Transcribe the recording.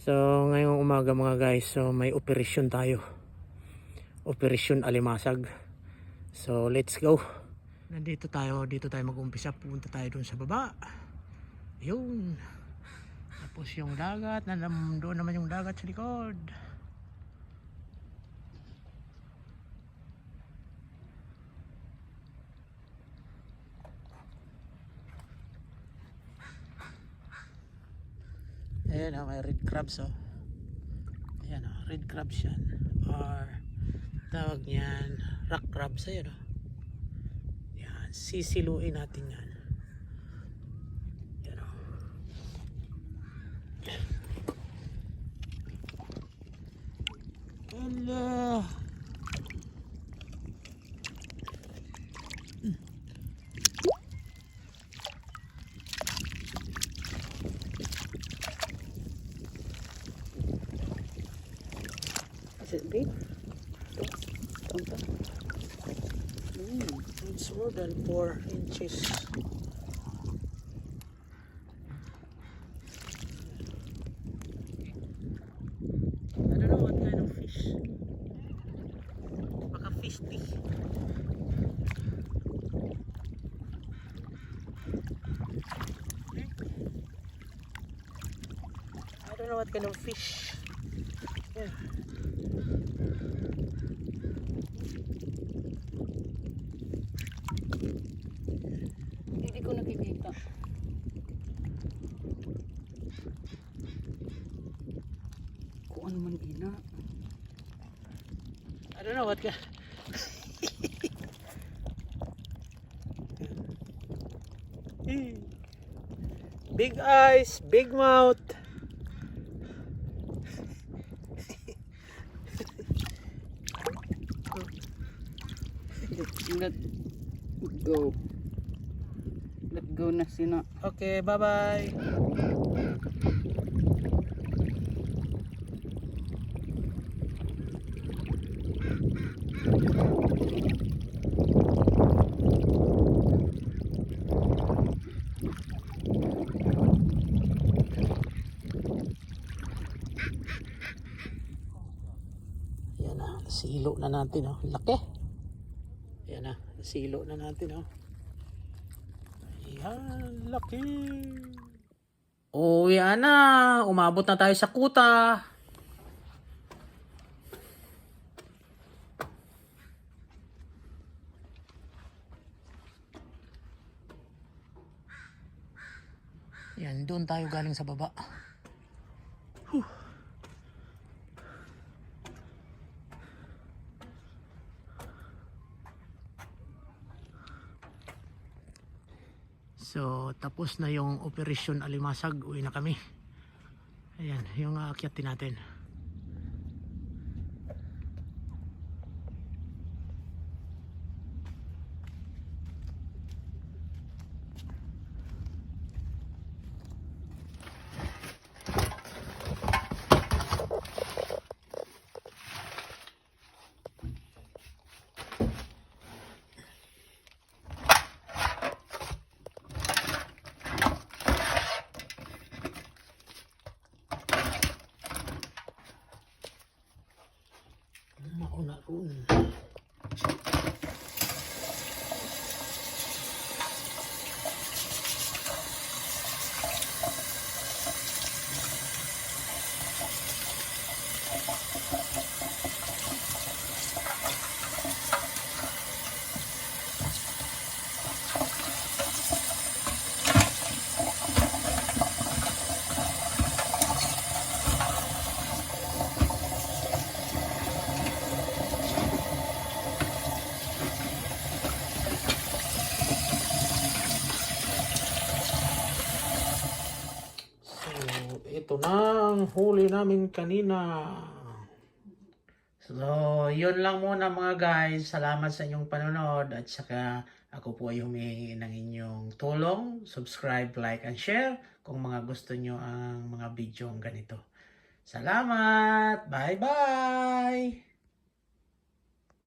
So ngayong umaga mga guys, so may operasyon tayo. Operasyon Alimasag. So let's go. Nandito tayo, dito tayo mag-umpisa. Pupunta tayo dun sa baba. Yun. Tapos yung dagat, doon naman yung dagat sa likod. Ayan may red crabs oh. Ayan red crabs yan. Or tawag niyan rock crabs. Ayan yan, sisiluin natin yan. Yan Allah. Is it big? It's more than 4 inches. I don't know what kind of fish. Baka fish fish. I don't know what kind of fish. Yeah. Hindi ko nakikita. Kung ano man ina. I don't know what kind. Big eyes, big mouth. Let go. Let go na sina. Okay, bye-bye. Yan na, silo na natin oh. Laki. Yan na, silo na natin oh. Ayan, laki. Oh, yan na. Umabot na tayo sa kuta. Yan, doon tayo galing sa baba. So, tapos na yung operasyon Alimasag. Uwi na kami. Ayan, yung aakyatin natin. Mauna ron. Ito na ang huli namin kanina. So, yun lang muna mga guys. Salamat sa inyong panonood. At saka ako po ay humihingi ng inyong tulong. Subscribe, like, and share kung mga gusto nyo ang mga video ganito. Salamat! Bye-bye!